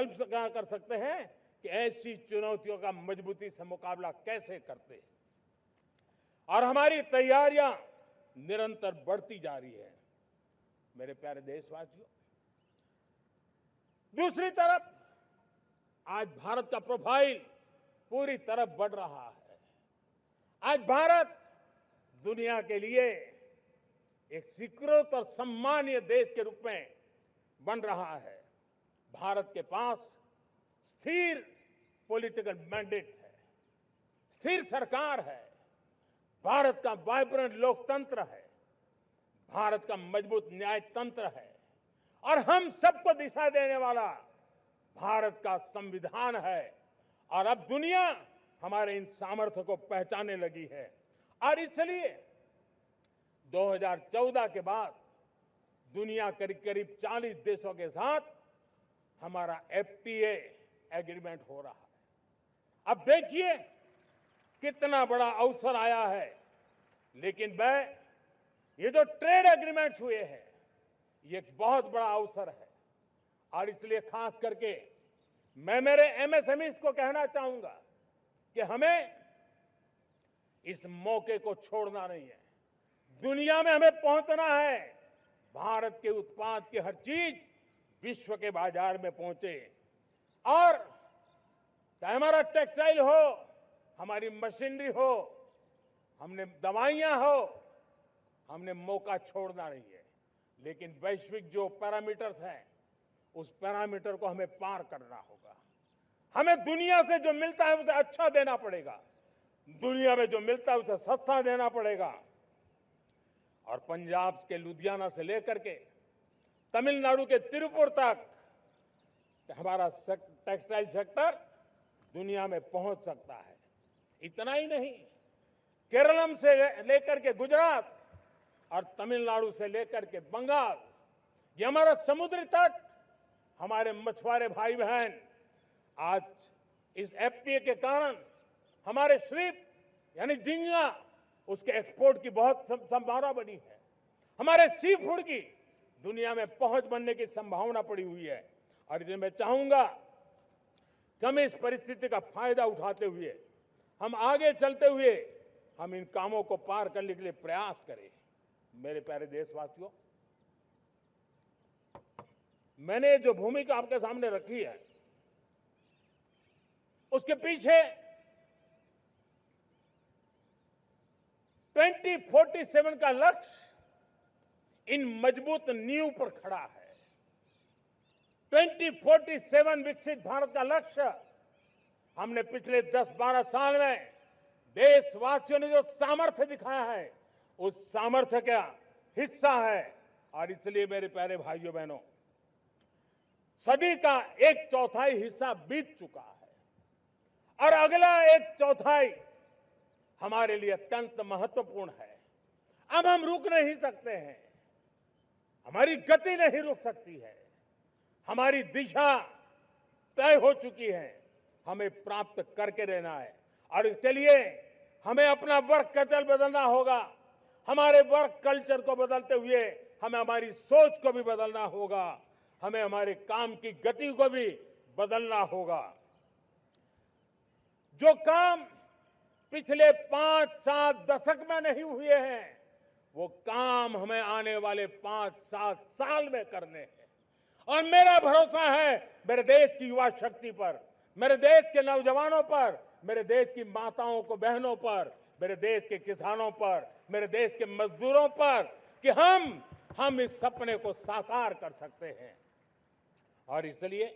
कल्पना कर सकते हैं कि ऐसी चुनौतियों का मजबूती से मुकाबला कैसे करते हैं। और हमारी तैयारियां निरंतर बढ़ती जा रही है। मेरे प्यारे देशवासियों, दूसरी तरफ आज भारत का प्रोफाइल पूरी तरफ बढ़ रहा है। आज भारत दुनिया के लिए एक स्वीकृत और सम्मानीय देश के रूप में बन रहा है। भारत के पास स्थिर पॉलिटिकल मैंडेट है, स्थिर सरकार है, भारत का वाइब्रेंट लोकतंत्र है, भारत का मजबूत न्यायतंत्र है और हम सबको दिशा देने वाला भारत का संविधान है। और अब दुनिया हमारे इन सामर्थ्य को पहचानने लगी है और इसलिए 2014 के बाद दुनिया करीब करीब 40 देशों के साथ हमारा एफटीए एग्रीमेंट हो रहा है। अब देखिए कितना बड़ा अवसर आया है। लेकिन ये जो ट्रेड एग्रीमेंट्स हुए हैं, ये एक बहुत बड़ा अवसर है और इसलिए खास करके मैं मेरे एमएसएमईज को कहना चाहूंगा कि हमें इस मौके को छोड़ना नहीं है। दुनिया में हमें पहुंचना है। भारत के उत्पाद की हर चीज विश्व के बाजार में पहुंचे और चाहे हमारा टेक्सटाइल हो, हमारी मशीनरी हो, हमने दवाइयां हो, हमने मौका छोड़ना नहीं है। लेकिन वैश्विक जो पैरामीटर्स हैं, उस पैरामीटर को हमें पार करना होगा। हमें दुनिया से जो मिलता है उसे अच्छा देना पड़ेगा, दुनिया में जो मिलता है उसे सस्ता देना पड़ेगा। और पंजाब के लुधियाना से लेकर के तमिलनाडु के तिरुपुर तक हमारा टेक्सटाइल सेक्टर दुनिया में पहुंच सकता है। इतना ही नहीं, केरलम से लेकर के गुजरात और तमिलनाडु से लेकर के बंगाल, ये हमारा समुद्री तट, हमारे मछुआरे भाई बहन आज इस एफटीए के कारण हमारे श्रिप यानी झींगा, उसके एक्सपोर्ट की बहुत संभावना बनी है। हमारे सी फूड की दुनिया में पहुंच बनने की संभावना पड़ी हुई है। और इसलिए मैं चाहूंगा कि हम इस परिस्थिति का फायदा उठाते हुए, हम आगे चलते हुए, हम इन कामों को पार करने के लिए प्रयास करें। मेरे प्यारे देशवासियों, मैंने जो भूमिका आपके सामने रखी है, उसके पीछे 2047 का लक्ष्य इन मजबूत नींव पर खड़ा है। 2047 विकसित भारत का लक्ष्य हमने पिछले 10-12 साल में देशवासियों ने जो सामर्थ्य दिखाया है, उस सामर्थ्य का हिस्सा है। और इसलिए मेरे प्यारे भाइयों बहनों, सदी का 1/4 हिस्सा बीत चुका है और अगला 1/4 हमारे लिए अत्यंत महत्वपूर्ण है। अब हम रुक नहीं सकते हैं, हमारी गति नहीं रुक सकती है, हमारी दिशा तय हो चुकी है, हमें प्राप्त करके रहना है। और इसके लिए हमें अपना वर्क कल्चर बदलना होगा। हमारे वर्क कल्चर को बदलते हुए हमें हमारी सोच को भी बदलना होगा, हमें हमारे काम की गति को भी बदलना होगा। जो काम पिछले 5-7 दशक में नहीं हुए हैं, वो काम हमें आने वाले 5-7 साल में करने हैं। और मेरा भरोसा है मेरे देश की युवा शक्ति पर, मेरे देश के नौजवानों पर, मेरे देश की माताओं को बहनों पर, मेरे देश के किसानों पर, मेरे देश के मजदूरों पर कि हम इस सपने को साकार कर सकते हैं। और इसलिए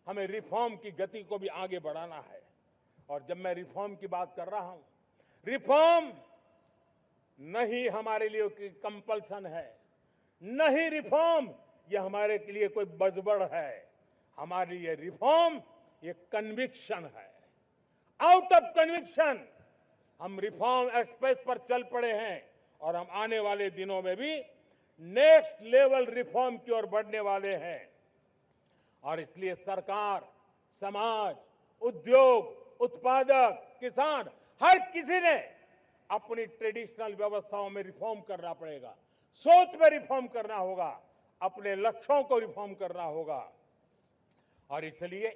हमें रिफॉर्म की गति को भी आगे बढ़ाना है। और जब मैं रिफॉर्म की बात कर रहा हूं, रिफॉर्म नहीं हमारे लिए कोई कंपल्सन है, नहीं रिफॉर्म ये हमारे के लिए कोई बजबड़ है। हमारे लिए रिफॉर्म ये कन्विक्शन है। आउट ऑफ कन्विक्शन हम रिफॉर्म एक्सप्रेस पर चल पड़े हैं और हम आने वाले दिनों में भी नेक्स्ट लेवल रिफॉर्म की ओर बढ़ने वाले हैं। और इसलिए सरकार, समाज, उद्योग, उत्पादक, किसान, हर किसी ने अपनी ट्रेडिशनल व्यवस्थाओं में रिफॉर्म करना पड़ेगा, सोच में रिफॉर्म करना होगा, अपने लक्ष्यों को रिफॉर्म करना होगा। और इसलिए